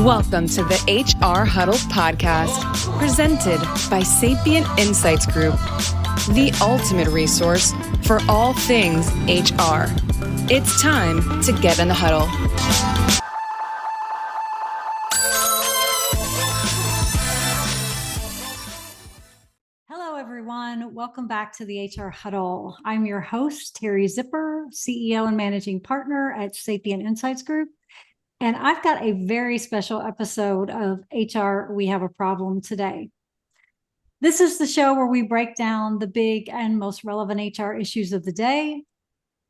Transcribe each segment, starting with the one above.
Welcome to the HR Huddle podcast, presented by Sapient Insights Group, the ultimate resource for all things HR. It's time to get in the huddle. Hello, everyone. Welcome back to the HR Huddle. I'm your host, Terry Zipper, CEO and Managing Partner at Sapient Insights Group. And I've got a very special episode of HR We Have a Problem today. This is the show where we break down the big and most relevant HR issues of the day.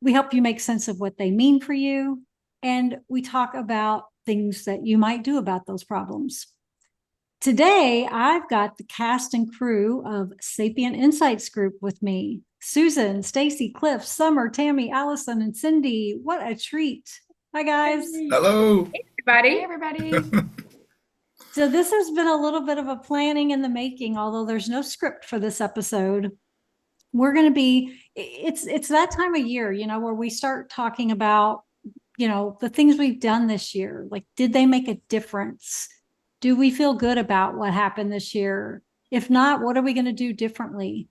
We help you make sense of what they mean for you. And we talk about things that you might do about those problems. Today, I've got the cast and crew of Sapient Insights Group with me. Susan, Stacy, Cliff, Summer, Tammy, Allison, and Cindy. What a treat. Hi, guys. Hello. Hey, everybody. So this has been a little bit of a planning in the making, although there's no script for this episode. We're going to be, it's that time of year, where we start talking about, the things we've done this year. Like, did they make a difference? Do we feel good about what happened this year? If not, what are we going to do differently?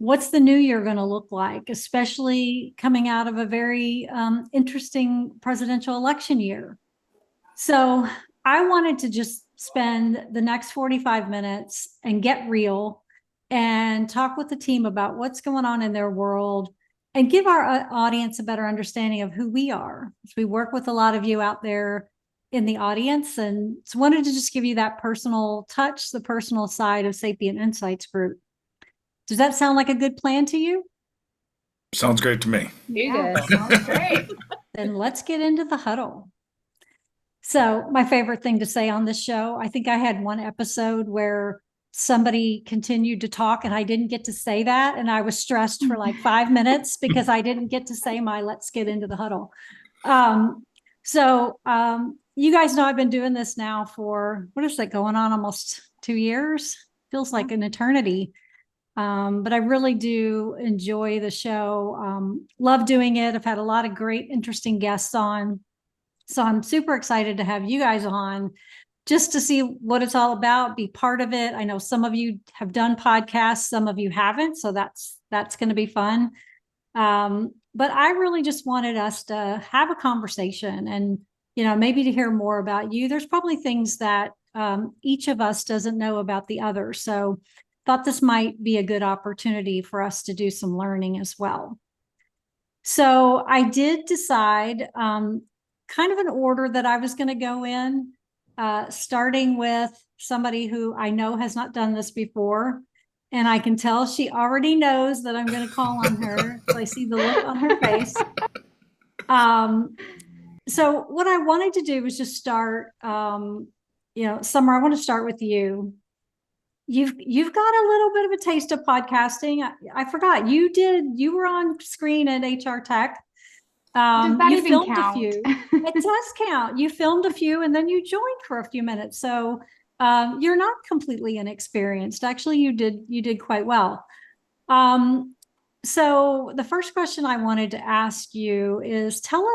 What's the new year going to look like, especially coming out of a very interesting presidential election year? So I wanted to just spend the next 45 minutes and get real and talk with the team about what's going on in their world and give our audience a better understanding of who we are. So we work with a lot of you out there in the audience, and so wanted to just give you that personal touch, the personal side of Sapient Insights Group. Does that sound like a good plan to you? Sounds great to me. Sounds great. Then let's get into the huddle. So my favorite thing to say on this show, I think I had one episode where somebody continued to talk and I didn't get to say that. And I was stressed for like 5 minutes because I didn't get to say my let's get into the huddle. You guys know I've been doing this now for, what is that, going on almost 2 years? Feels like an eternity. But I really do enjoy the show. Love doing it. I've had a lot of great, interesting guests on. So I'm super excited to have you guys on just to see what it's all about, be part of it. I know some of you have done podcasts, some of you haven't. So that's going to be fun. But I really just wanted us to have a conversation and, maybe to hear more about you. There's probably things that each of us doesn't know about the other. So thought this might be a good opportunity for us to do some learning as well. So I did decide kind of an order that I was going to go in, starting with somebody who I know has not done this before. And I can tell she already knows that I'm going to call on her. So I see the look on her face. So what I wanted to do was just start, Summer, I want to start with you. You've got a little bit of a taste of podcasting. I forgot you were on screen at HR Tech. Does that you even filmed count? a few. It does count. You filmed a few and then you joined for a few minutes. So you're not completely inexperienced. Actually, you did quite well. So the first question I wanted to ask you is tell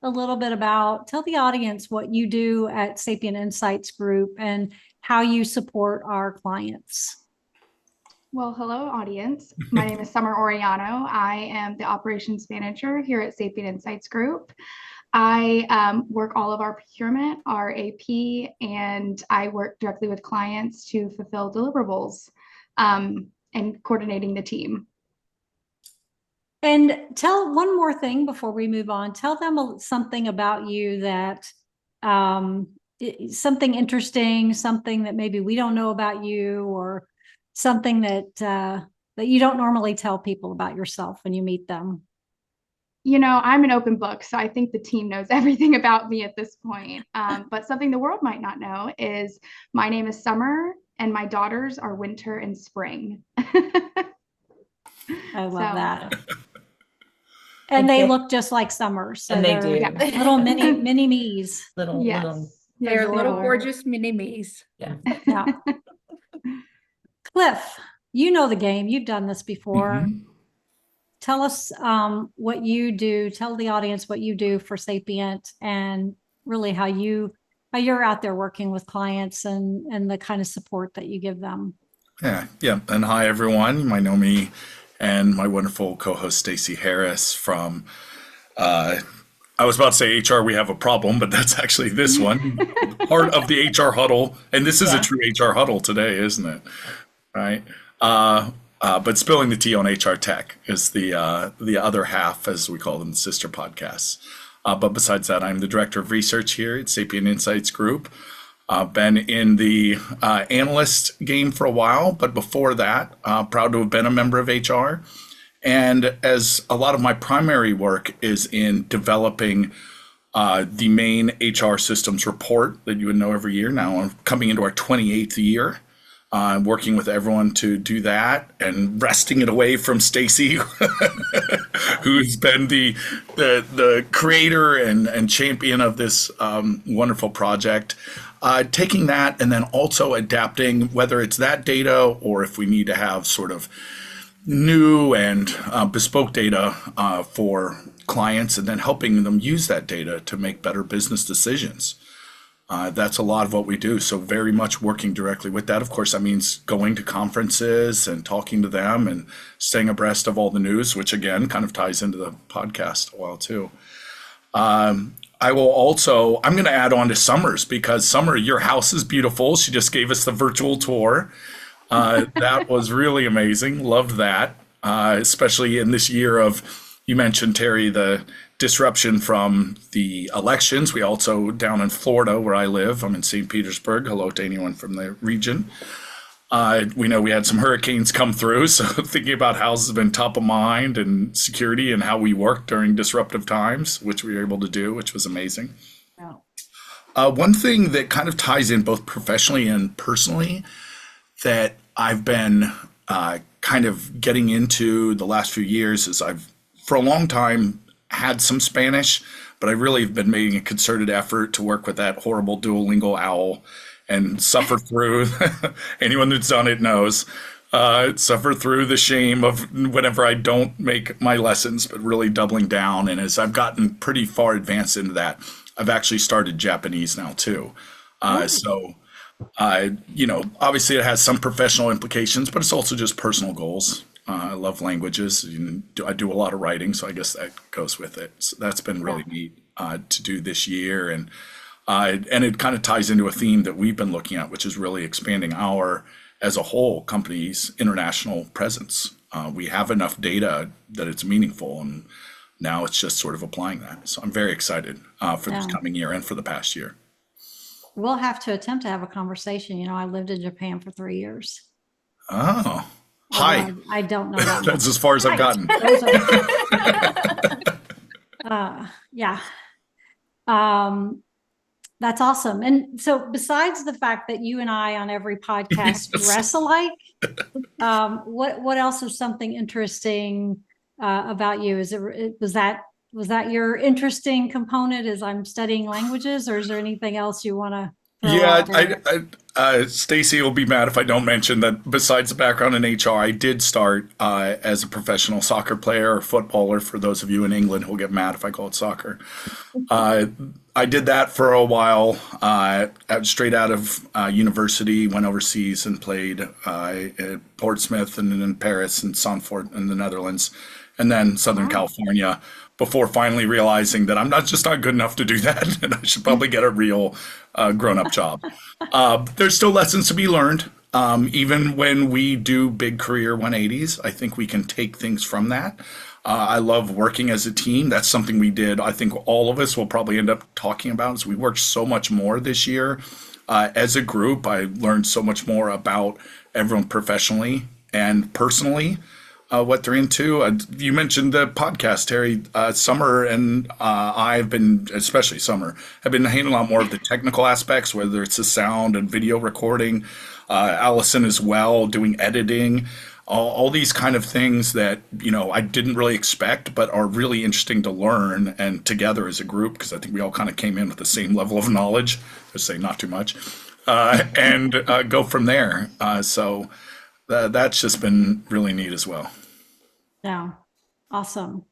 the audience what you do at Sapient Insights Group and how you support our clients. Well, hello, audience. My name is Summer Oriano. I am the operations manager here at Sapient Insights Group. I work all of our procurement, our AP, and I work directly with clients to fulfill deliverables and coordinating the team. And tell one more thing before we move on. Tell them something about you that something interesting, something that maybe we don't know about you, or something that you don't normally tell people about yourself when you meet them. I'm an open book, so I think the team knows everything about me at this point. But something the world might not know is my name is Summer and my daughters are Winter and Spring. I love that. And they look just like Summer. So and they do. Yeah. Little mini me's. They're little gorgeous mini me's. Yeah. Cliff, you know the game. You've done this before. Mhm. Tell us what you do. Tell the audience what you do for Sapient and really how you you're out there working with clients and the kind of support that you give them. Yeah, yeah. And hi, everyone. You might know me and my wonderful co-host, Stacey Harris from, I was about to say HR, we have a problem, but that's actually this one, part of the HR huddle. And this is a true HR huddle today, isn't it? Right. But spilling the tea on HR tech is the other half, as we call them, the sister podcasts. But besides that, I'm the director of research here at Sapient Insights Group. Been in the analyst game for a while, but before that, proud to have been a member of HR. And as a lot of my primary work is in developing the main HR systems report that you would know every year. Now I'm coming into our 28th year. I'm working with everyone to do that and wresting it away from Stacey, who's been the creator and champion of this wonderful project. Taking that and then also adapting, whether it's that data or if we need to have sort of new and bespoke data for clients, and then helping them use that data to make better business decisions. That's a lot of what we do. So very much working directly with that. Of course, that means going to conferences and talking to them and staying abreast of all the news, which again kind of ties into the podcast a while too. I'm going to add on to Summer's, because Summer, your house is beautiful. She just gave us the virtual tour. That was really amazing. Loved that, especially in this year of, you mentioned, Terry, the disruption from the elections. We also, down in Florida, where I live, I'm in St. Petersburg. Hello to anyone from the region. We know we had some hurricanes come through, so thinking about houses has been top of mind, and security and how we work during disruptive times, which we were able to do, which was amazing. Yeah. One thing that kind of ties in both professionally and personally that I've been kind of getting into the last few years is I've, for a long time, had some Spanish, but I really have been making a concerted effort to work with that horrible Duolingo owl and suffer through, anyone that's done it knows, suffer through the shame of whenever I don't make my lessons, but really doubling down. And as I've gotten pretty far advanced into that, I've actually started Japanese now too. So, obviously it has some professional implications, but it's also just personal goals. I love languages. I do a lot of writing, so I guess that goes with it. So that's been really neat to do this year. And it kind of ties into a theme that we've been looking at, which is really expanding our, as a whole, company's international presence. We have enough data that it's meaningful, and now it's just sort of applying that. So I'm very excited for this coming year and for the past year. We'll have to attempt to have a conversation. I lived in Japan for 3 years. Oh, hi. I don't know that. That's as far as I've gotten. Yeah. That's awesome. And so besides the fact that you and I on every podcast dress alike, what else is something interesting about you? Was that your interesting component, as I'm studying languages, or is there anything else you want to throw out there? Stacey will be mad if I don't mention that besides the background in HR, I did start as a professional soccer player or footballer, for those of you in England who will get mad if I call it soccer. I did that for a while, straight out of university, went overseas and played at Portsmouth and then in Paris and Sanford in the Netherlands, and then Southern California, before finally realizing that I'm not good enough to do that, and I should probably get a real grown-up job. There's still lessons to be learned. Even when we do big career 180s, I think we can take things from that. I love working as a team. That's something we did. I think all of us will probably end up talking about. So we worked so much more this year as a group. I learned so much more about everyone professionally and personally, what they're into. You mentioned the podcast, Terry. Summer and I have been, especially Summer, have been handling a lot more of the technical aspects, whether it's the sound and video recording. Allison as well, doing editing. All these kind of things that, I didn't really expect, but are really interesting to learn, and together as a group, because I think we all kind of came in with the same level of knowledge, just say not too much, and go from there. So that's just been really neat as well. Yeah. Awesome.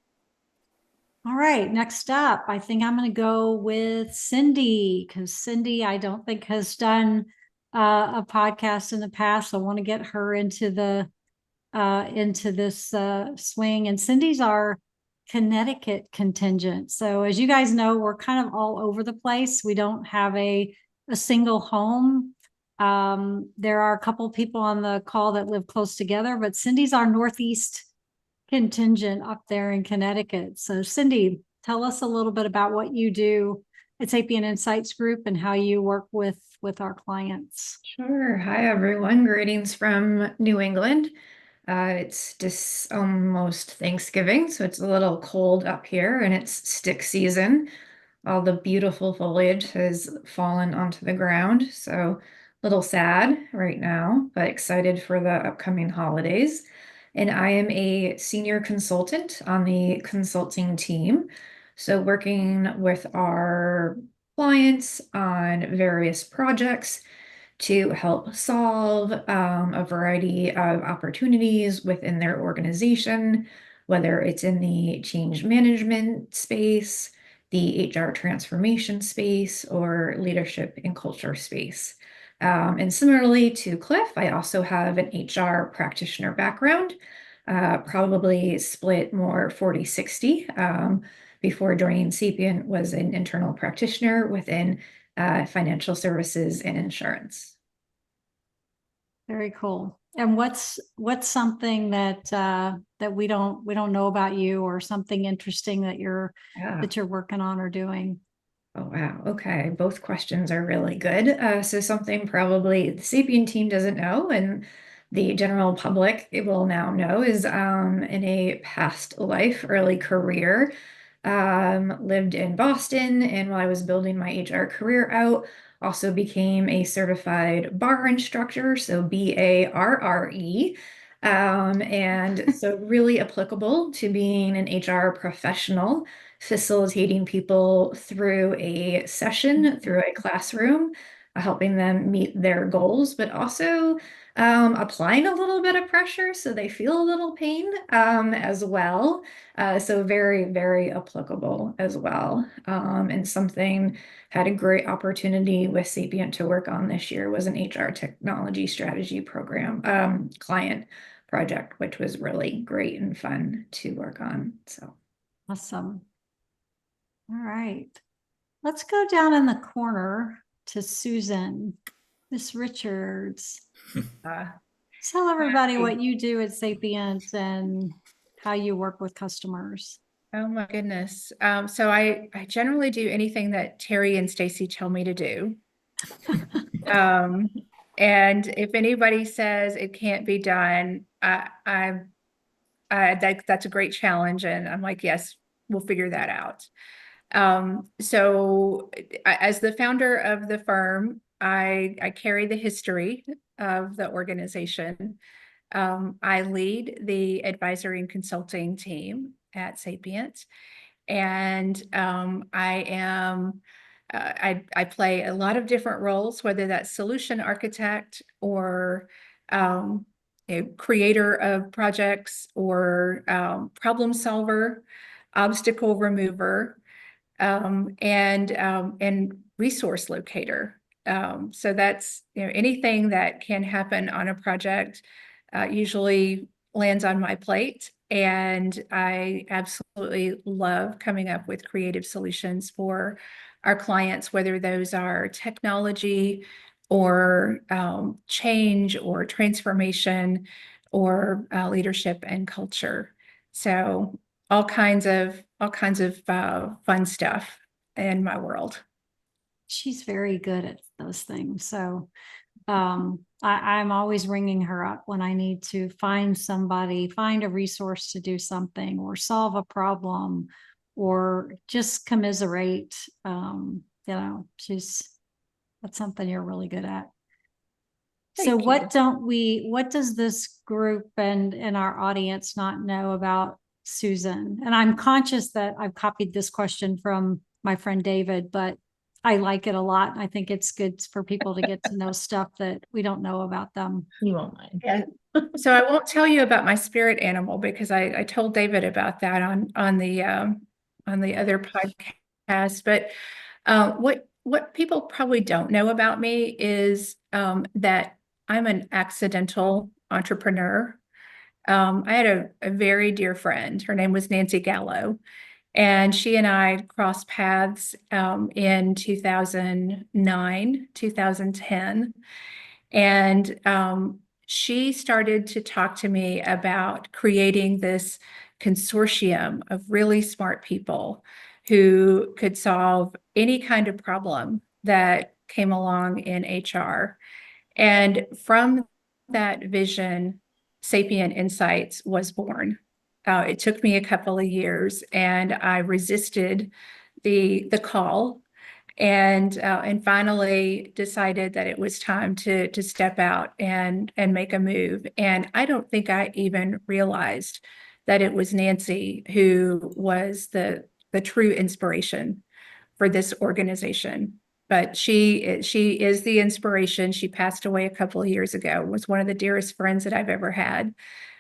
All right, next up, I think I'm going to go with Cindy, because Cindy, I don't think has done a podcast in the past. I want to get her into this swing. And Cindy's our Connecticut contingent. So as you guys know, we're kind of all over the place. We don't have a single home. There are a couple people on the call that live close together, but Cindy's our Northeast contingent up there in Connecticut. So Cindy, tell us a little bit about what you do at Sapient Insights Group and how you work with our clients. Sure. Hi, everyone. Greetings from New England. It's just almost Thanksgiving, so it's a little cold up here and it's stick season. All the beautiful foliage has fallen onto the ground, so a little sad right now, but excited for the upcoming holidays. And I am a senior consultant on the consulting team. So working with our clients on various projects to help solve a variety of opportunities within their organization, whether it's in the change management space, the HR transformation space, or leadership and culture space. And similarly to Cliff, I also have an HR practitioner background, probably split more 40-60. Before joining Sapient, was an internal practitioner within financial services and insurance. Very cool. And what's something that we don't know about you, or something interesting that you're working on or doing? Oh, wow. Okay. Both questions are really good. So something probably the Sapient team doesn't know, and the general public will now know, is in a past life, early career, lived in Boston, and while I was building my HR career out, also became a certified bar instructor, so BARRE. And so really applicable to being an HR professional, facilitating people through a session, through a classroom, helping them meet their goals, but also applying a little bit of pressure so they feel a little pain as well. So very, very applicable as well. And something had a great opportunity with Sapient to work on this year was an HR technology strategy program client project, which was really great and fun to work on. So awesome. All right, let's go down in the corner to Susan, Miss Richards. Tell everybody what you do at Sapient and how you work with customers. Oh my goodness. So I generally do anything that Terry and Stacy tell me to do. And if anybody says it can't be done, that's a great challenge. And I'm like, yes, we'll figure that out. So as the founder of the firm, I carry the history of the organization. I lead the advisory and consulting team at Sapient, and I play a lot of different roles, whether that's solution architect or a creator of projects, or problem solver, obstacle remover, and resource locator. So that's, anything that can happen on a project usually lands on my plate. And I absolutely love coming up with creative solutions for our clients, whether those are technology or change or transformation or leadership and culture. So all kinds of fun stuff in my world. She's very good at those things. So I'm always ringing her up when I need to find a resource to do something, or solve a problem, or just commiserate. That's something you're really good at. So what does this group and our audience not know about Susan? And I'm conscious that I've copied this question from my friend David, but I like it a lot. I think it's good for people to get to know stuff that we don't know about them. you won't mind. Yeah. So I won't tell you about my spirit animal, because I told David about that on the the other podcast. But what people probably don't know about me is that I'm an accidental entrepreneur. I had a very dear friend. Her name was Nancy Gallo, and she and I crossed paths in 2009, 2010. And she started to talk to me about creating this consortium of really smart people who could solve any kind of problem that came along in HR. And from that vision, Sapient Insights was born. It took me a couple of years, and I resisted the call, and finally decided that it was time to step out and make a move. And I don't think I even realized that it was Nancy who was the true inspiration for this organization. But she is the inspiration. She passed away a couple of years ago, was one of the dearest friends that I've ever had.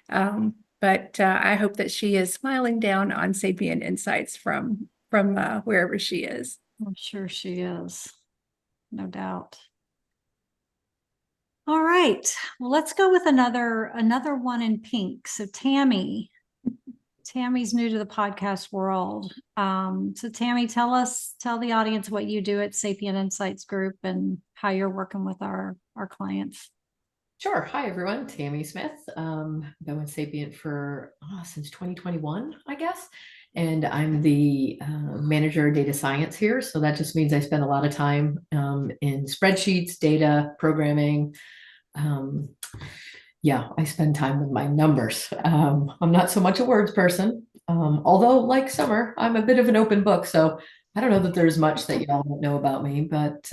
But I hope that she is smiling down on Sapient Insights from wherever she is. I'm sure she is, no doubt. All right, well, let's go with another one in pink. So Tammy's new to the podcast world. So Tammy, tell the audience what you do at Sapient Insights Group and how you're working with our clients. Sure. Hi, everyone. Tammy Smith. Been with Sapient for since 2021, I guess. And I'm the manager of data science here. So that just means I spend a lot of time in spreadsheets, data, programming. Yeah, I spend time with my numbers. I'm not so much a words person, although like Summer, I'm a bit of an open book. So I don't know that there's much that y'all don't know about me, but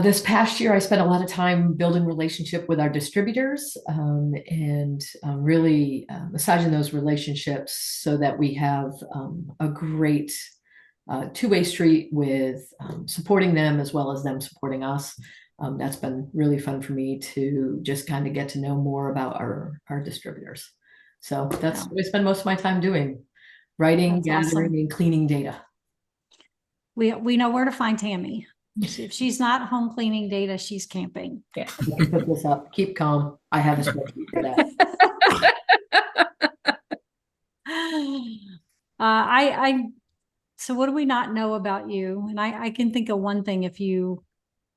this past year, I spent a lot of time building relationship with our distributors and really massaging those relationships so that we have a great two-way street with supporting them as well as them supporting us. That's been really fun for me to just kind of get to know more about our distributors. So that's what I spend most of my time doing, writing, That's gathering, awesome. and cleaning data. We know where to find Tammy. If she's not home cleaning data, she's camping. Yeah, let me put this up. Keep calm. I have a spreadsheet for that. So what do we not know about you? And I can think of one thing if you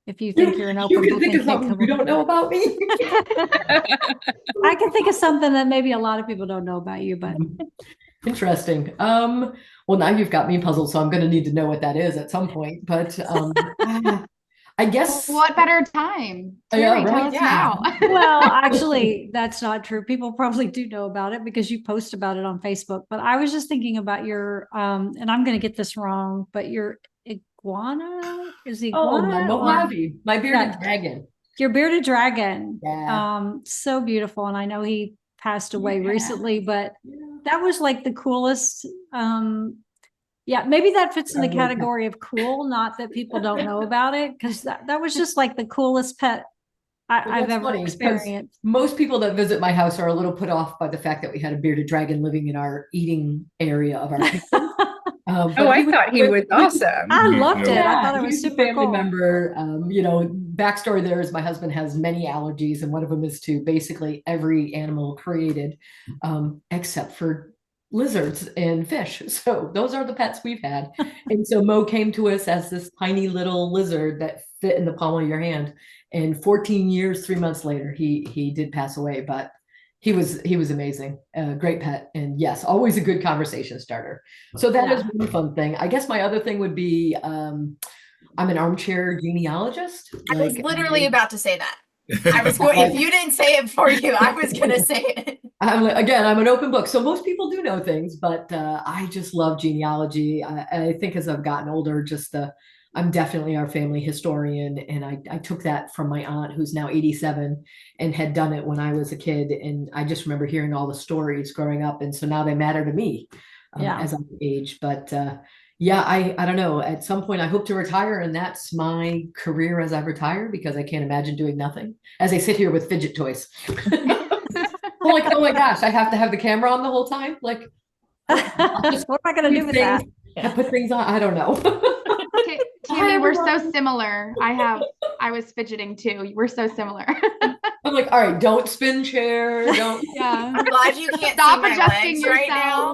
think you're an open You can book think and of can't something come you up- don't know about me. I can think of something that maybe a lot of people don't know about you, but Interesting. Well, now you've got me puzzled, so I'm going to need to know what that is at some point. But I guess What better time? Yeah, Terry, tell right, us yeah. now. well, actually, that's not true. People probably do know about it because you post about it on Facebook. But I was just thinking about your, and I'm going to get this wrong, but your iguana is the iguana my or Mojave, my bearded Yeah. dragon. your bearded dragon. Yeah. So beautiful. And I know he passed away Yeah. recently, but Yeah. that was like the coolest. Yeah, maybe that fits in the I love that. category of cool, not that people don't know about it, because that was just like the coolest pet Well, I've that's ever funny, 'cause experienced. most people that visit my house are a little put off by the fact that we had a bearded dragon living in our eating area of our kitchen. But I thought he was awesome. I loved it. Yeah, I thought it was he's a super family cool. member. Backstory there is my husband has many allergies, and one of them is to basically every animal created, except for lizards and fish. So those are the pets we've had. And so Mo came to us as this tiny little lizard that fit in the palm of your hand. And 14 years, 3 months later, he did pass away, but he was amazing, great pet, and yes, always a good conversation starter. So that is one fun thing. I guess my other thing would be I'm an armchair genealogist. I was literally about to say that. I was going, if you didn't say it for you, I was going to say it. I'm an open book. So most people do know things, but I just love genealogy. I think as I've gotten older, I'm definitely our family historian. And I took that from my aunt, who's now 87 and had done it when I was a kid. And I just remember hearing all the stories growing up. And so now they matter to me as I age. But I don't know. At some point, I hope to retire, and that's my career as I retire, because I can't imagine doing nothing as I sit here with fidget toys. Like, oh my gosh, I have to have the camera on the whole time. Like, What am I going to do with that? I put things on. I don't know. Tammy, we're so similar. I was fidgeting too. We're so similar. I'm like, all right, don't spin chair. Don't. Yeah. I'm glad you can't Stop see my adjusting legs right now.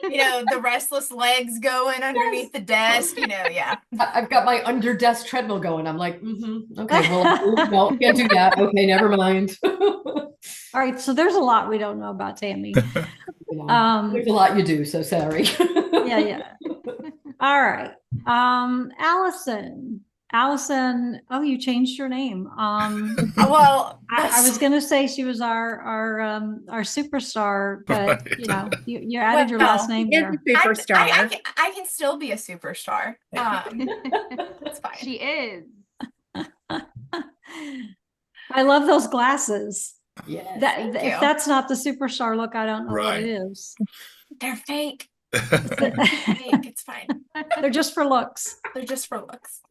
yourself. The restless legs going underneath the desk, yeah. I've got my under desk treadmill going. I'm like, okay, well, no, can't do that. Okay, never mind. All right, so there's a lot we don't know about Tammy. There's a lot you do, so sorry. Yeah. All right. Allison, oh, you changed your name. Well, I was gonna say she was our superstar, but you added your last name there. Superstar. I can still be a superstar. That's fine. She is. I love those glasses. Yes. If that's not the superstar look, I don't know what it is. They're fake. It's fine. They're just for looks. They're just for looks.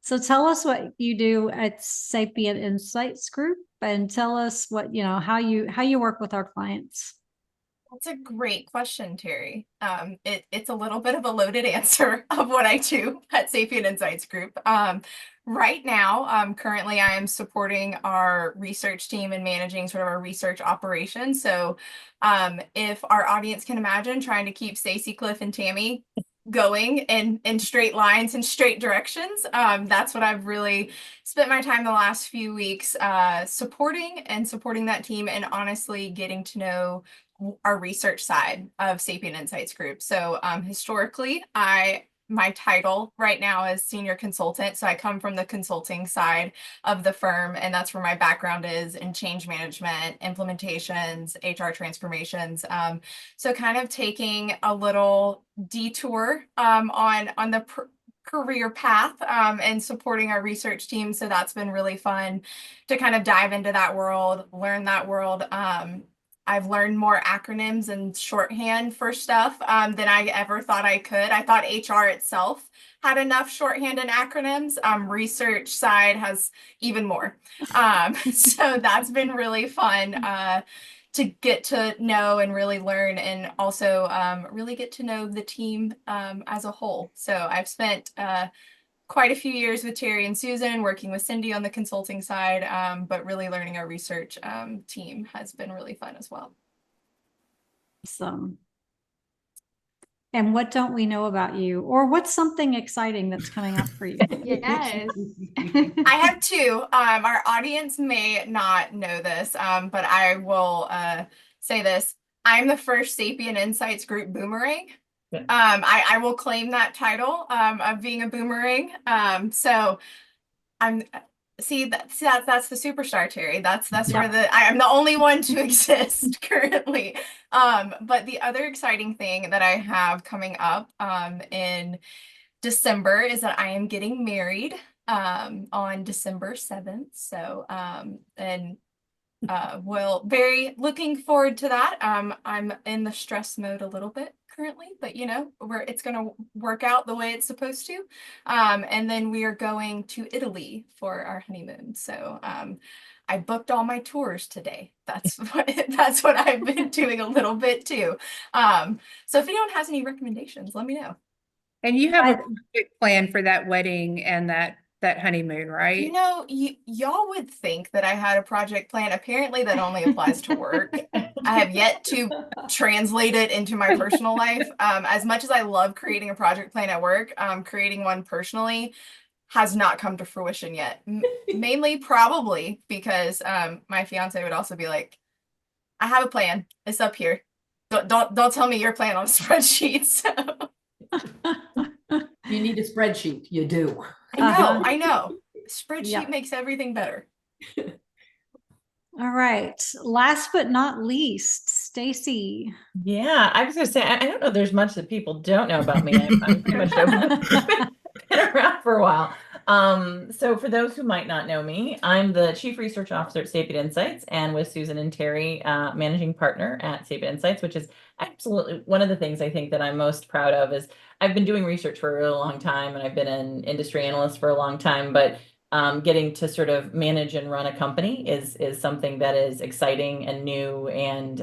So tell us what you do at Sapient Insights Group, and tell us what, how you work with our clients. That's a great question, Terry. It's a little bit of a loaded answer of what I do at Sapient Insights Group. Right now, currently I am supporting our research team and managing sort of our research operations. So if our audience can imagine trying to keep Stacy, Cliff, and Tammy going in straight lines and straight directions, that's what I've really spent my time the last few weeks supporting that team, and honestly getting to know our research side of Sapient Insights Group. So historically, my title right now is senior consultant. So I come from the consulting side of the firm, and that's where my background is in change management, implementations, HR transformations. So kind of taking a little detour on the career path and supporting our research team. So that's been really fun to kind of dive into that world, learn that world. I've learned more acronyms and shorthand for stuff than I ever thought I could. I thought HR itself had enough shorthand and acronyms. Research side has even more. So that's been really fun to get to know and really learn, and also really get to know the team as a whole. So I've spent quite a few years with Terry and Susan, working with Cindy on the consulting side, but really learning our research team has been really fun as well. Awesome. And what don't we know about you, or what's something exciting that's coming up for you? Yes. I have two. Our audience may not know this, but I will say this. I'm the first Sapient Insights Group boomerang. I will claim that title of being a boomerang. So I'm that's the superstar, Terry. That's where I am the only one to exist currently. But the other exciting thing that I have coming up in December is that I am getting married on December 7th. So will very looking forward to that. I'm in the stress mode a little bit currently, but it's going to work out the way it's supposed to. And then we are going to Italy for our honeymoon. So I booked all my tours today. That's what I've been doing a little bit too. So if anyone has any recommendations, let me know. And you have a perfect plan for that wedding and that honeymoon, right? Y'all would think that I had a project plan. Apparently that only applies to work. I have yet to translate it into my personal life. As much as I love creating a project plan at work, creating one personally has not come to fruition yet. Mainly probably because my fiance would also be like, I have a plan. It's up here. Don't tell me your plan on a spreadsheet. So. You need a spreadsheet. You do. I know. Spreadsheet makes everything better. All right. Last but not least, Stacy. Yeah, I was going to say, I don't know. There's much that people don't know about me. I'm pretty much been around for a while. So for those who might not know me, I'm the Chief Research Officer at Sapient Insights, and with Susan and Terry, Managing Partner at Sapient Insights, which is absolutely one of the things I think that I'm most proud of. Is I've been doing research for a really long time, and I've been an industry analyst for a long time, but getting to sort of manage and run a company is something that is exciting and new, and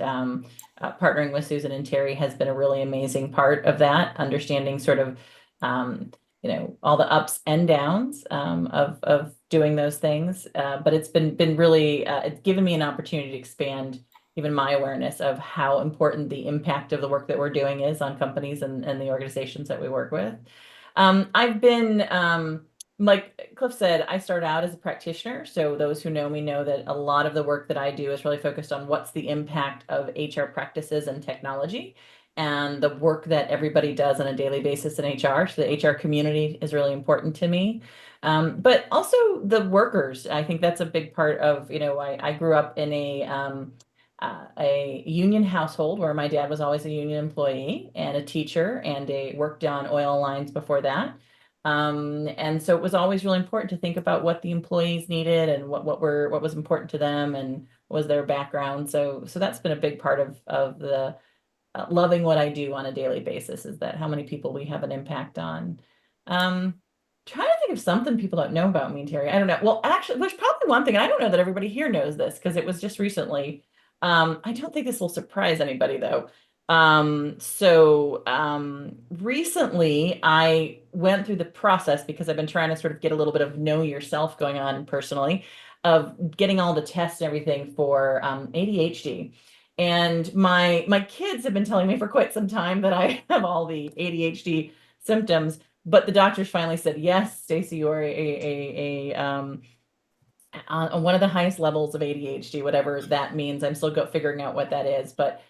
partnering with Susan and Terry has been a really amazing part of that, understanding sort of all the ups and downs of doing those things. But it's been really it's given me an opportunity to expand even my awareness of how important the impact of the work that we're doing is on companies and the organizations that we work with. I've been like Cliff said, I started out as a practitioner. So those who know me know that a lot of the work that I do is really focused on what's the impact of HR practices and technology, and the work that everybody does on a daily basis in HR. So the HR community is really important to me. But also the workers. I think that's a big part of, I grew up in a union household where my dad was always a union employee and a teacher, and worked on oil lines before that. And so it was always really important to think about what the employees needed and what was important to them and what was their background. So that's been a big part of the loving what I do on a daily basis, is that how many people we have an impact on. Trying to think of something people don't know about me, Terry. I don't know. Well, actually, there's probably one thing, and I don't know that everybody here knows this because it was just recently. I don't think this will surprise anybody though. Recently I went through the process, because I've been trying to sort of get a little bit of know yourself going on personally, of getting all the tests and everything for ADHD. And my kids have been telling me for quite some time that I have all the ADHD symptoms, but the doctors finally said, yes, Stacy, you're on one of the highest levels of ADHD, whatever that means. I'm still figuring out what that is, but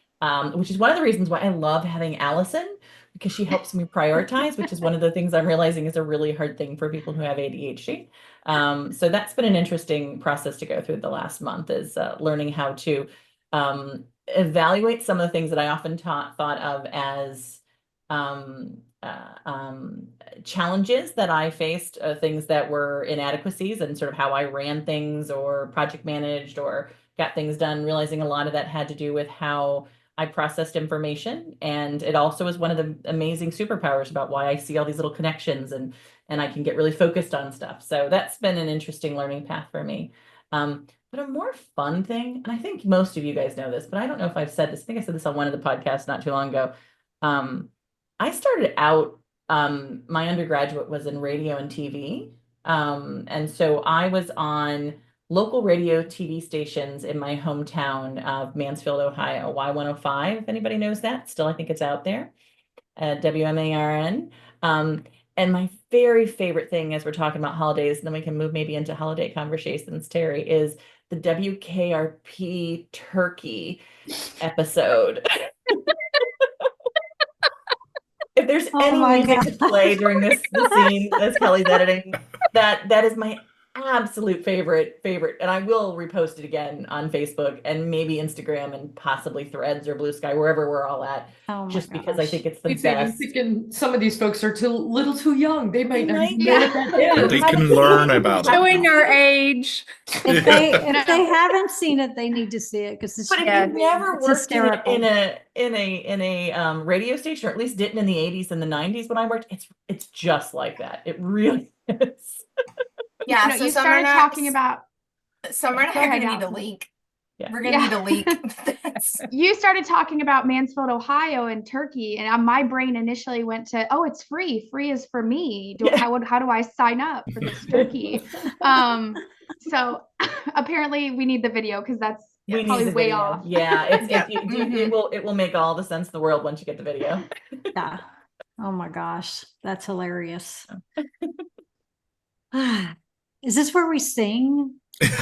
which is one of the reasons why I love having Allison, because she helps me prioritize, which is one of the things I'm realizing is a really hard thing for people who have ADHD. So that's been an interesting process to go through the last month, is learning how to evaluate some of the things that I often thought of as challenges that I faced, things that were inadequacies, and sort of how I ran things or project managed or got things done, realizing a lot of that had to do with how I processed information. And it also is one of the amazing superpowers about why I see all these little connections, and I can get really focused on stuff. So that's been an interesting learning path for me. But a more fun thing, and I think most of you guys know this, but I don't know if I've said this. I think I said this on one of the podcasts not too long ago. I started out, my undergraduate was in radio and TV. And so I was on local radio TV stations in my hometown of Mansfield, Ohio, Y105, if anybody knows that. Still, I think it's out there, WMARN. And my very favorite thing, as we're talking about holidays, and then we can move maybe into holiday conversations, Terry, is the WKRP turkey episode. If there's any music to play during the scene as Kelly's editing, that is my absolute favorite. And I will repost it again on Facebook and maybe Instagram and possibly Threads or Blue Sky, wherever we're all at. Just because I think it's the best. I'm thinking some of these folks are little too young. They might not even know what that is. They can learn about it. Showing our age. If they haven't seen it, they need to see it, because it's. But if you've never worked in a radio station, or at least didn't in the 80s and the 90s when I worked, it's just like that. It really is. Yeah, so you started talking about. Summer and I are going to need a link. Yeah. We're going to need a link. You started talking about Mansfield, Ohio and turkey, and my brain initially went to, oh, it's free. Free is for me. How do I sign up for this turkey? So apparently we need the video, because that's probably way off. Yeah, it will make all the sense in the world once you get the video. Yeah. Oh my gosh, that's hilarious. Is this where we sing?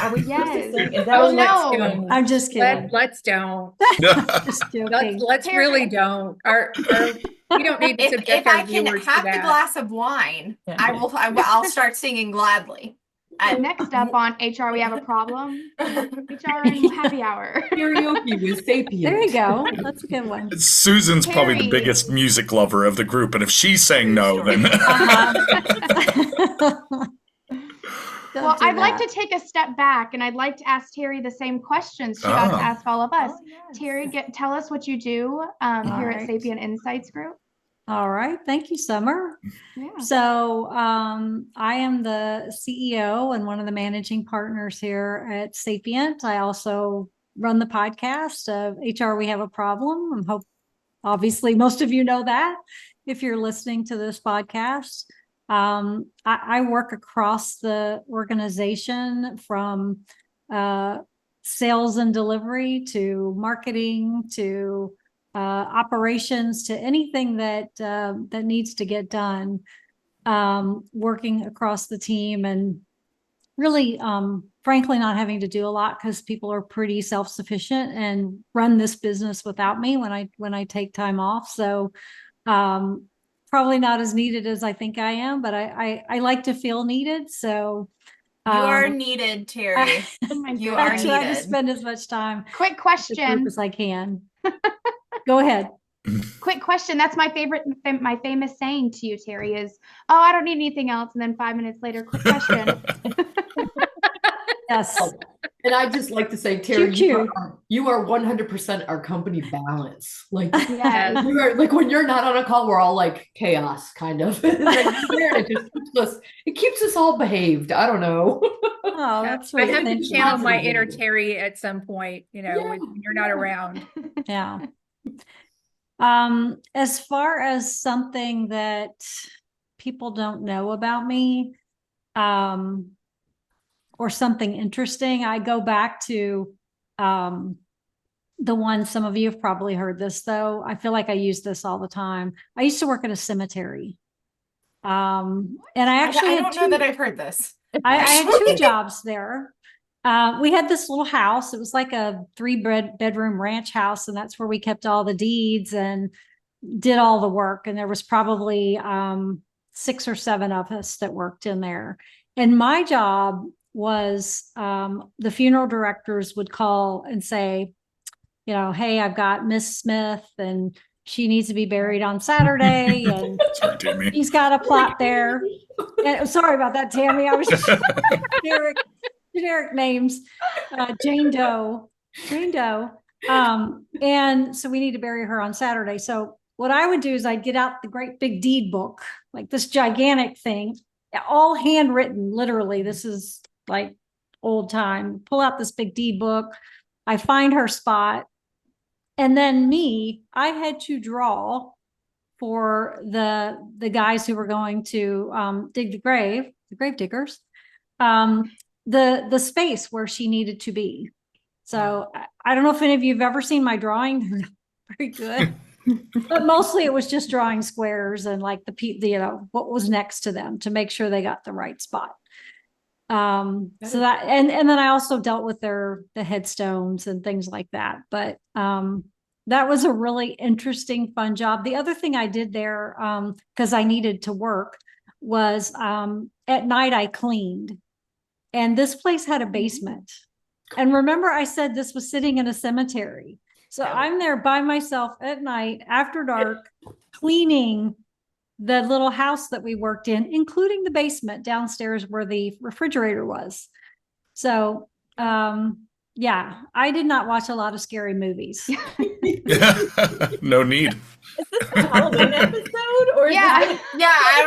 Are we Yes. Is that Oh, what no. I'm just kidding. Let's don't. Just joking. Let's really don't. We don't need to subject if our I can viewers to have the that. glass of wine, Yeah. I'll start singing gladly. Next up on HR, we have a problem. HR and happy hour. Karaoke with Sapient. There you go. That's a good one. Susan's probably the Terry. biggest music lover of the group, and if she's saying no, then Well, I'd like to take a step back, and I'd like to ask Terry the same questions she got to ask all of us. Oh, yes. Terry, tell us what you do here at right. Sapient Insights Group. All right. Thank you, Summer. Yeah. So I am the CEO and one of the managing partners here at Sapient. I also run the podcast of HR We Have a Problem. I hope obviously most of you know that if you're listening to this podcast. I work across the organization from sales and delivery to marketing to operations to anything that that needs to get done, working across the team and really, frankly, not having to do a lot because people are pretty self-sufficient and run this business without me when I take time off. So probably not as needed as I think I am, but I like to feel needed. So You are needed, Terry. You I are try to needed. spend as much time Quick with the question. group as I can. Go ahead. Quick question. That's my favorite, my famous saying to you, Terry, is, "Oh, I don't need anything else." And then 5 minutes later, quick question. Yes. And I'd just like to say, Terry, Cute. you are 100% our company balance. Like, Yes. you are, like when you're not on a call, we're all like chaos, kind of. It keeps us all behaved. I don't know. Oh, that's I sweet. have to Thank you. channel my Positive inner energy. Terry at some point, when you're not around. Yeah. As far as something that people don't know about me, or something interesting, I go back to the one, some of you have probably heard this though. I feel like I use this all the time. I used to work at a cemetery. And I actually I don't know that I've heard this. I had two jobs there. We had this little house. It was like a 3-bedroom ranch house, and that's where we kept all the deeds and did all the work. And there was probably 6 or 7 of us that worked in there. And my job was the funeral directors would call and say, hey, I've got Miss Smith and she needs to be buried on Saturday. And Sorry, Tammy. he's got a plot there. And, sorry about that, Tammy. I was just generic names. Jane Doe. And so we need to bury her on Saturday. So what I would do is I'd get out the great big deed book, like this gigantic thing, all handwritten, literally. This is like old time. Pull out this big deed book. I find her spot. And then I had to draw for the guys who were going to dig the grave diggers, the space where she needed to be. So I don't know if any of you have ever seen my drawing. They're not very good. But mostly it was just drawing squares and like what was next to them to make sure they got the right spot. So that, and then I also dealt with the headstones and things like that. But that was a really interesting, fun job. The other thing I did there, because I needed to work, was at night I cleaned. And this place had a basement. And remember, I said this was sitting in a cemetery. So I'm there by myself at night after dark, cleaning the little house that we worked in, including the basement downstairs where the refrigerator was. So, yeah, I did not watch a lot of scary movies. No need. Is this a Halloween episode or? Yeah. Yeah, I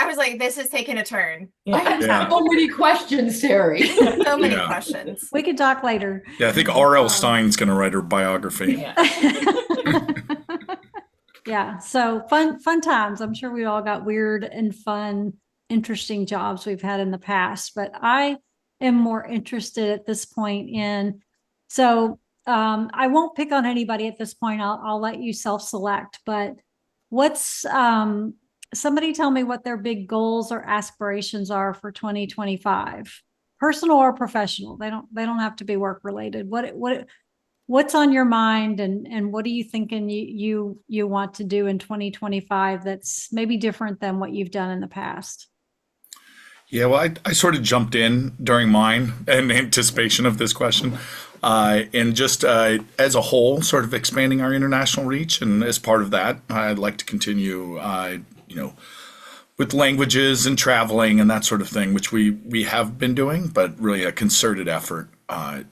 was like, this is taking a turn. I have Yeah. so many questions, Terry. So many Yeah. questions. We could talk later. Yeah, I think R.L. Stein's going to write her biography. Yeah. Yeah, so fun times. I'm sure we all got weird and fun, interesting jobs we've had in the past, but I am more interested at this point in, so I won't pick on anybody at this point. I'll let you self-select, but what's somebody tell me what their big goals or aspirations are for 2025, personal or professional. They don't have to be work related. What's on your mind, and what are you thinking you want to do in 2025 that's maybe different than what you've done in the past? Yeah, well, I sort of jumped in during mine in anticipation of this question. And just as a whole, sort of expanding our international reach. And as part of that, I'd like to continue, with languages and traveling and that sort of thing, which we have been doing, but really a concerted effort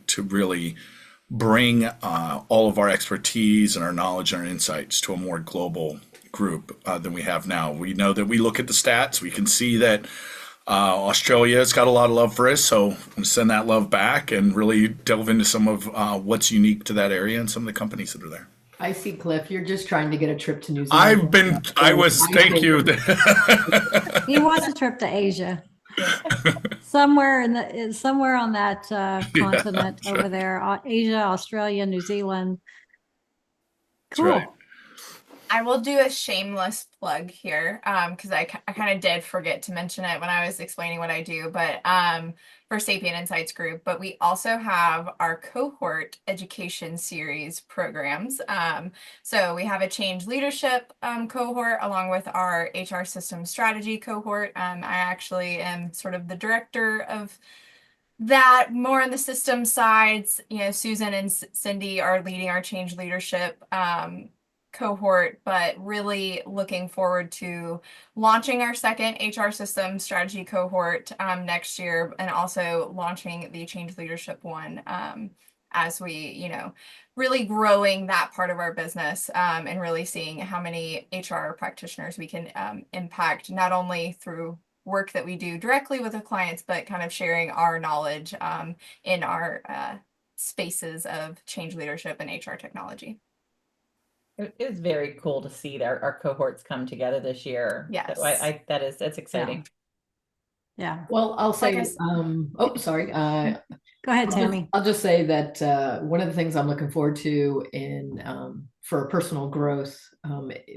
to really bring all of our expertise and our knowledge and our insights to a more global group than we have now. We know that we look at the stats, we can see that Australia's got a lot of love for us, so I'm going to send that love back and really delve into some of what's unique to that area and some of the companies that are there. I see, Cliff. You're just trying to get a trip to New Zealand. Thank you. He wants a trip to Asia. Somewhere on that continent over there, Asia, Australia, New Zealand. Cool. That's right. I will do a shameless plug here because I kind of did forget to mention it when I was explaining what I do, but for Sapient Insights Group, but we also have our cohort education series programs. So we have a change leadership cohort along with our HR system strategy cohort. I actually am sort of the director of that, more on the system sides. Susan and Cindy are leading our change leadership cohort, but really looking forward to launching our second HR system strategy cohort next year, and also launching the change leadership one as we, really growing that part of our business and really seeing how many HR practitioners we can impact, not only through work that we do directly with the clients, but kind of sharing our knowledge in our spaces of change leadership and HR technology. It is very cool to see our cohorts come together this year. Yes. So that's exciting. Yeah. Well, I'll say, Go sorry. ahead, Tammy. I'll just say that one of the things I'm looking forward to for personal growth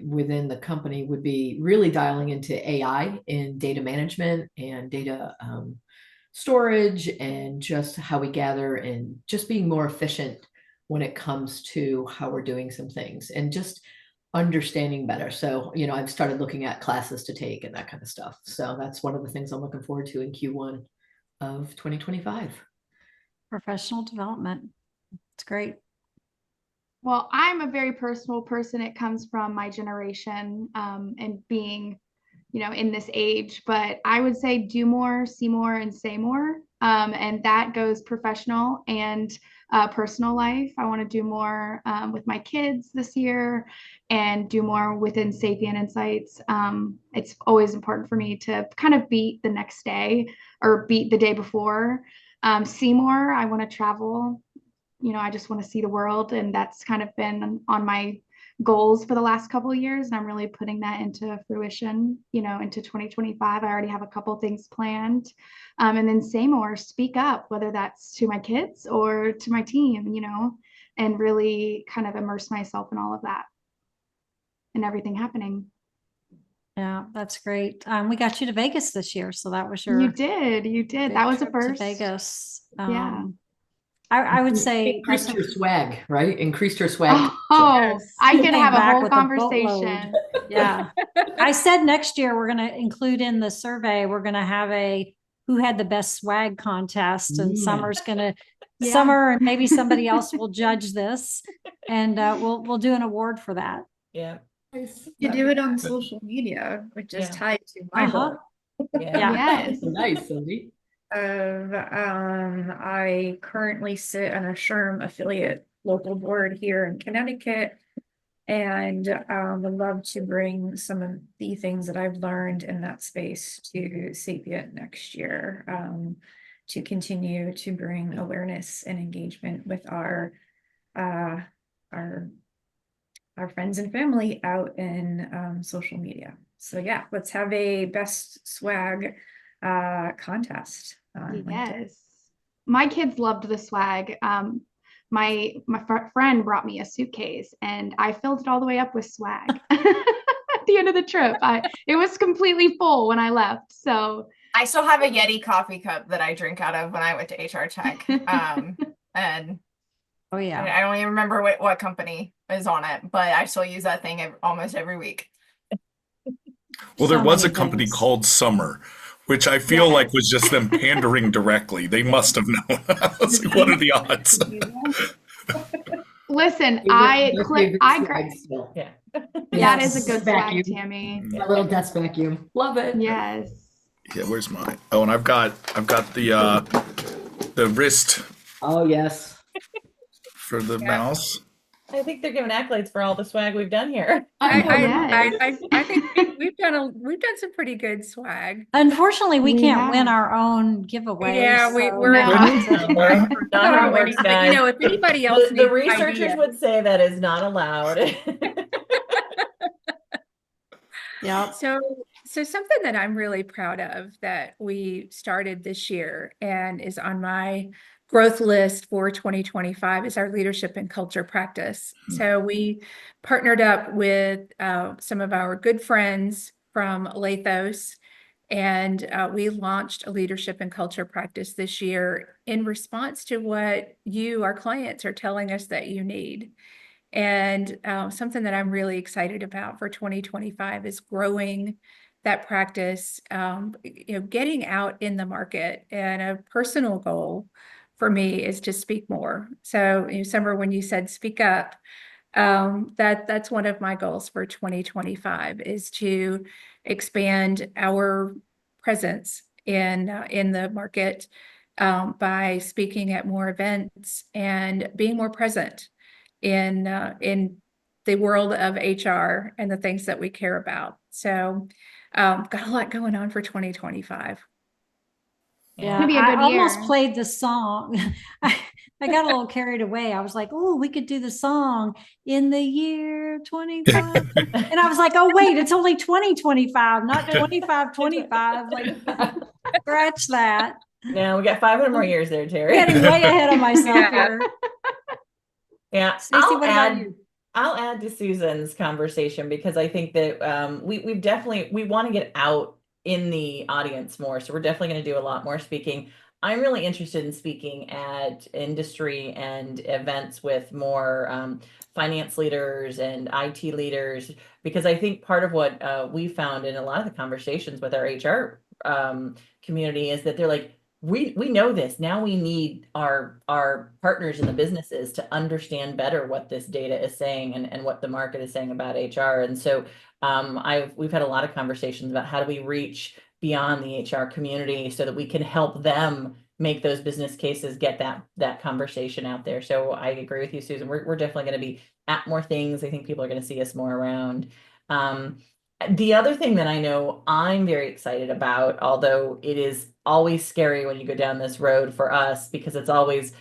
within the company would be really dialing into AI in data management and data storage, and just how we gather, and just being more efficient when it comes to how we're doing some things, and just understanding better. So, I've started looking at classes to take and that kind of stuff. So that's one of the things I'm looking forward to in Q1 of 2025. Professional development. It's great. Well, I'm a very personal person. It comes from my generation and being, in this age, but I would say do more, see more, and say more. And that goes professional and personal life. I want to do more with my kids this year and do more within Sapient Insights. It's always important for me to kind of beat the next day or beat the day before. See more. I want to travel. I just want to see the world, and that's kind of been on my goals for the last couple of years, and I'm really putting that into fruition, into 2025. I already have a couple things planned. And then say more, speak up, whether that's to my kids or to my team, and really kind of immerse myself in all of that and everything happening. Yeah, that's great. We got you to Vegas this year, so that was your. You did. That was a first. To Vegas. Yeah. I would say increased your swag, right? Increased your swag. Yes. I could have a whole conversation. Yeah. I said next year we're going to include in the survey, we're going to have a who had the best swag contest, and Summer's going to Summer, and maybe somebody else will judge this, and we'll do an award for that. Yeah. You do it on social media, which is tied to my goal. Yeah. Yes. Nice, Cindy. I currently sit on a SHRM affiliate local board here in Connecticut, and would love to bring some of the things that I've learned in that space to Sapient next year, to continue to bring awareness and engagement with our friends and family out in social media. So yeah, let's have a best swag contest. Yes. My kids loved the swag. My friend brought me a suitcase, and I filled it all the way up with swag at the end of the trip. It was completely full when I left. So I still have a Yeti coffee cup that I drink out of when I went to HR Tech. And oh yeah, I don't even remember what company is on it, but I still use that thing almost every week. Well, there was a company called Summer, which I feel like was just them pandering directly. They must have known. I was like, what are the odds? Listen, that is a good swag, Tammy. A little desk vacuum. Love it. Yes. Yeah, where's mine? Oh, and I've got the wrist. Oh yes. For the mouse. I think they're giving accolades for all the swag we've done here. I think we've done some pretty good swag. Unfortunately, we We can't win have. our own giveaway. Yeah, so we're No. not Not how it works, winning, but guys. if anybody else The needs researchers ideas, would say that is not allowed. Yeah. So something that I'm really proud of that we started this year and is on my growth list for 2025 is our leadership and culture practice. So we partnered up with some of our good friends from Lathos, and we launched a leadership and culture practice this year in response to what you, our clients, are telling us that you need. And something that I'm really excited about for 2025 is growing that practice, getting out in the market. And a personal goal for me is to speak more. So, Summer, when you said speak up, that's one of my goals for 2025 is to expand our presence in the market by speaking at more events and being more present in the world of HR and the things that we care about. So got a lot going on for 2025. Yeah, Gonna be a I good almost year. played the song. I got a little carried away. I was like, oh, we could do the song in the year 25. And I was like, oh, wait, it's only 2025, not 25. Like, scratch that. No, we got 500 more years there, Terry. Getting way ahead of myself Yeah. here. Yeah, Stacey, what about you? I'll add to Susan's conversation because I think that we've definitely we want to get out in the audience more. So we're definitely going to do a lot more speaking. I'm really interested in speaking at industry and events with more finance leaders and IT leaders because I think part of what we found in a lot of the conversations with our HR community is that they're like, we know this. Now we need our partners in the businesses to understand better what this data is saying and what the market is saying about HR. And so we've had a lot of conversations about how do we reach beyond the HR community so that we can help them make those business cases, get that conversation out there. So I agree with you, Susan. We're definitely going to be at more things. I think people are going to see us more around. The other thing that I know I'm very excited about, although it is always scary when you go down this road for us because it's always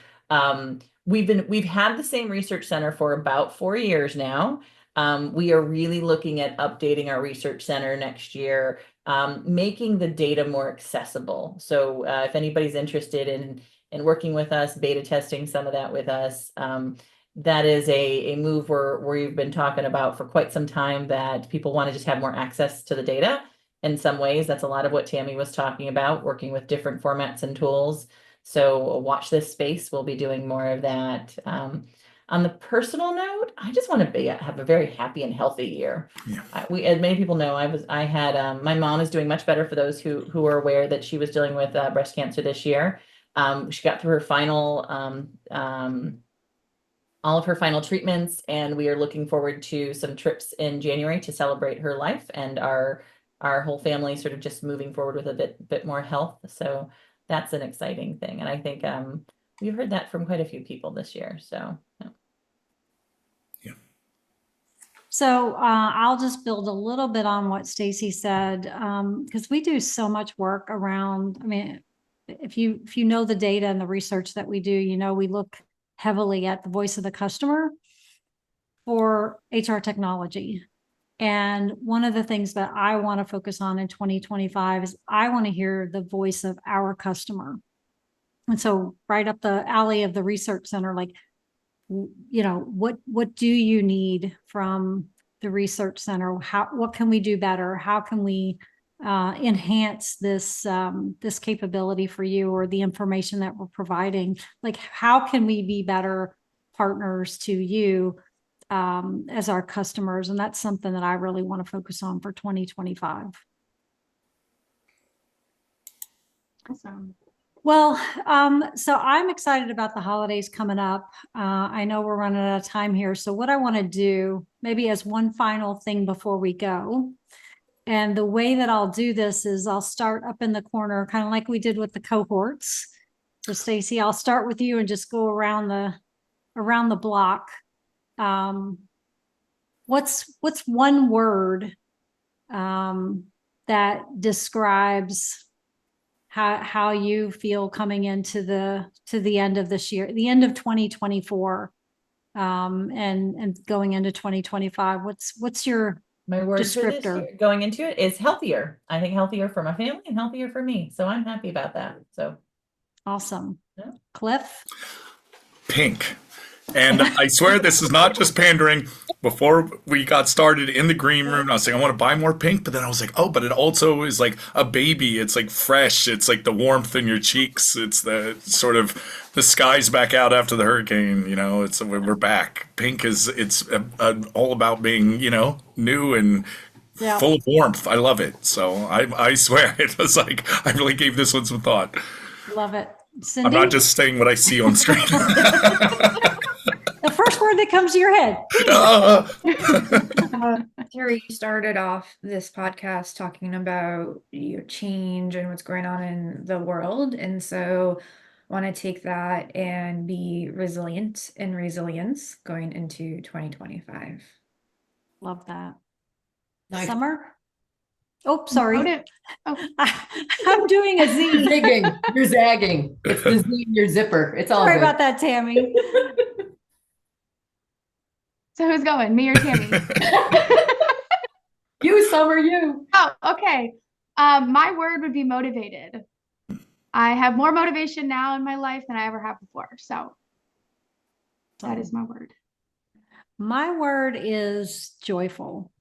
we've had the same research center for about 4 years now. We are really looking at updating our research center next year, making the data more accessible. So if anybody's interested in working with us, beta testing some of that with us, that is a move we've been talking about for quite some time, that people want to just have more access to the data. In some ways, that's a lot of what Tammy was talking about, working with different formats and tools. So watch this space. We'll be doing more of that. On the personal note, I just want to have a very happy and healthy year. Yeah. As many people know, I had my mom is doing much better. For those who are aware that she was dealing with breast cancer this year. She got through her final all of her final treatments, and we are looking forward to some trips in January to celebrate her life and our whole family sort of just moving forward with a bit more health. So that's an exciting thing, and I think we've heard that from quite a few people this year. So Yeah. So I'll just build a little bit on what Stacey said, because we do so much work around. I mean, if you know the data and the research that we do, we look heavily at the voice of the customer for HR technology. And one of the things that I want to focus on in 2025 is I want to hear the voice of our customer. And so right up the alley of the research center, like, what do you need from the research center? What can we do better? How can we enhance this capability for you, or the information that we're providing? Like, how can we be better partners to you as our customers? And that's something that I really want to focus on for 2025. Awesome. Well, so I'm excited about the holidays coming up. I know we're running out of time here. So what I want to do, maybe as one final thing before we go, and the way that I'll do this is I'll start up in the corner, kind of like we did with the cohorts. So Stacey, I'll start with you and just go around the block. what's one word that describes how you feel coming into the end of this year, the end of 2024, and going into 2025? What's your My word for this descriptor year going into it is healthier. I think healthier for my family and healthier for me. So I'm happy about that. So awesome. Yeah. Cliff? Pink. And I swear this is not just pandering. Before we got started in the green room, I was saying I want to buy more pink, but then I was like, oh, but it also is like a baby. It's like fresh. It's like the warmth in your cheeks. It's the sort of the sky's back out after the hurricane. You know, it's we're back. Pink is all about being, you know, new and Yeah. full of warmth. I love it. So I swear it was like I really gave this one some thought. Love it. Cindy? I'm not just saying what I see on screen. The first word that comes to your head. Terry started off this podcast talking about change and what's going on in the world. And so I want to take that and be resilient and resilience going into 2025. Love that. Nice. Summer? Oh, sorry. Oh, I'm doing a You're Z. zigging. You're zagging. It's the Z in your zipper. It's all Sorry good. about that, Tammy. so who's going? Me or Tammy? You, Summer, you. Oh, okay. My word would be motivated. I have more motivation now in my life than I ever have before. So that is my word. My word is joyful.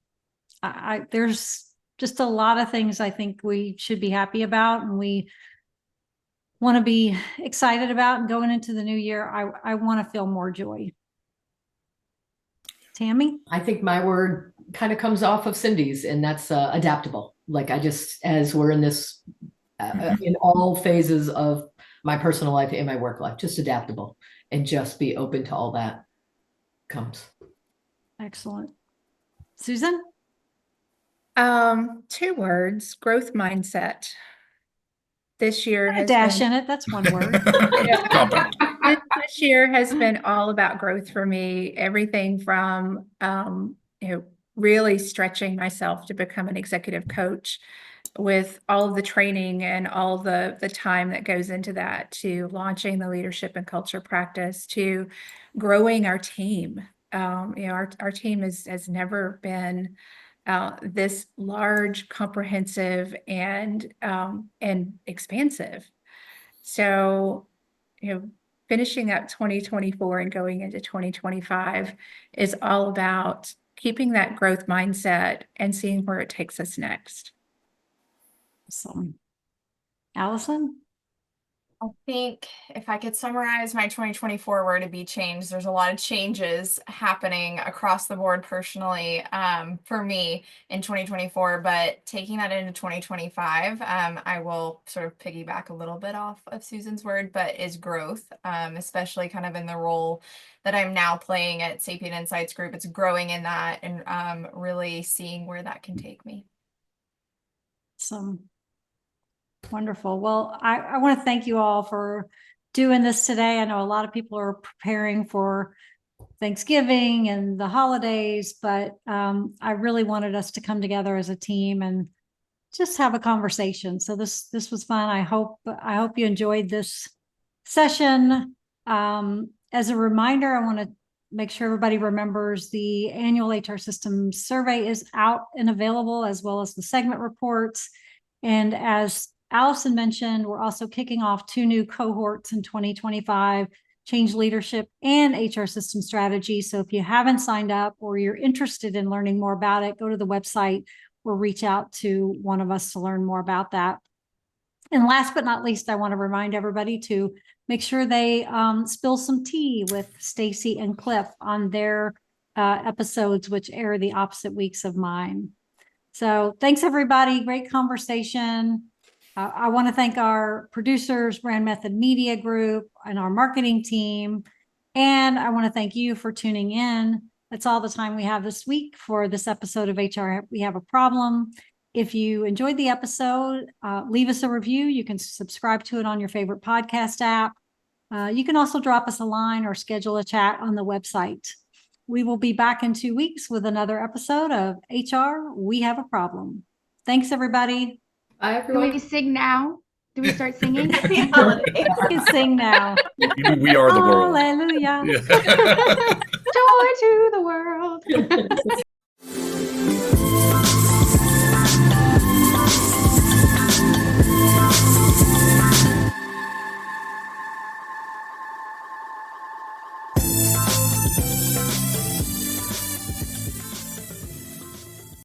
There's just a lot of things I think we should be happy about, and we want to be excited about, and going into the new year, I want to feel more joy. Tammy? I think my word kind of comes off of Cindy's, and that's adaptable. Like as we're in this, in all phases of my personal life and my work life, just adaptable and just be open to all that comes. Excellent. Susan? 2 words, growth mindset. This year Put a has dash been, in it. That's one word. this year has been all about growth for me. Everything from, really stretching myself to become an executive coach with all of the training and all the time that goes into that, to launching the leadership and culture practice, to growing our team. Our team has never been this large, comprehensive, and expansive. So, finishing up 2024 and going into 2025 is all about keeping that growth mindset and seeing where it takes us next. Awesome. Allison? I think if I could summarize my 2024 word, to be change. There's a lot of changes happening across the board personally for me in 2024, but taking that into 2025, I will sort of piggyback a little bit off of Susan's word, but is growth, especially kind of in the role that I'm now playing at Sapient Insights Group. It's growing in that and really seeing where that can take me. Wonderful. Well, I want to thank you all for doing this today. I know a lot of people are preparing for Thanksgiving and the holidays, but I really wanted us to come together as a team and just have a conversation. So this was fun. I hope you enjoyed this session. As a reminder, I want to make sure everybody remembers the annual HR Systems survey is out and available, as well as the segment reports. And as Allison mentioned, we're also kicking off 2 new cohorts in 2025, Change Leadership and HR System Strategy. So if you haven't signed up or you're interested in learning more about it, go to the website or reach out to one of us to learn more about that. And last but not least, I want to remind everybody to make sure they spill some tea with Stacy and Cliff on their episodes, which air the opposite weeks of mine. So thanks, everybody. Great conversation. I want to thank our producers, Brand Method Media Group, and our marketing team. And I want to thank you for tuning in. That's all the time we have this week for this episode of HR We Have a Problem. If you enjoyed the episode, leave us a review. You can subscribe to it on your favorite podcast app. You can also drop us a line or schedule a chat on the website. we will be back in 2 weeks with another episode of HR We Have a Problem. Thanks, everybody. Bye, Can everyone. we sing now? Do we start singing? Happy holidays. You can sing now. We are the world. Hallelujah. Yeah. Joy to the world.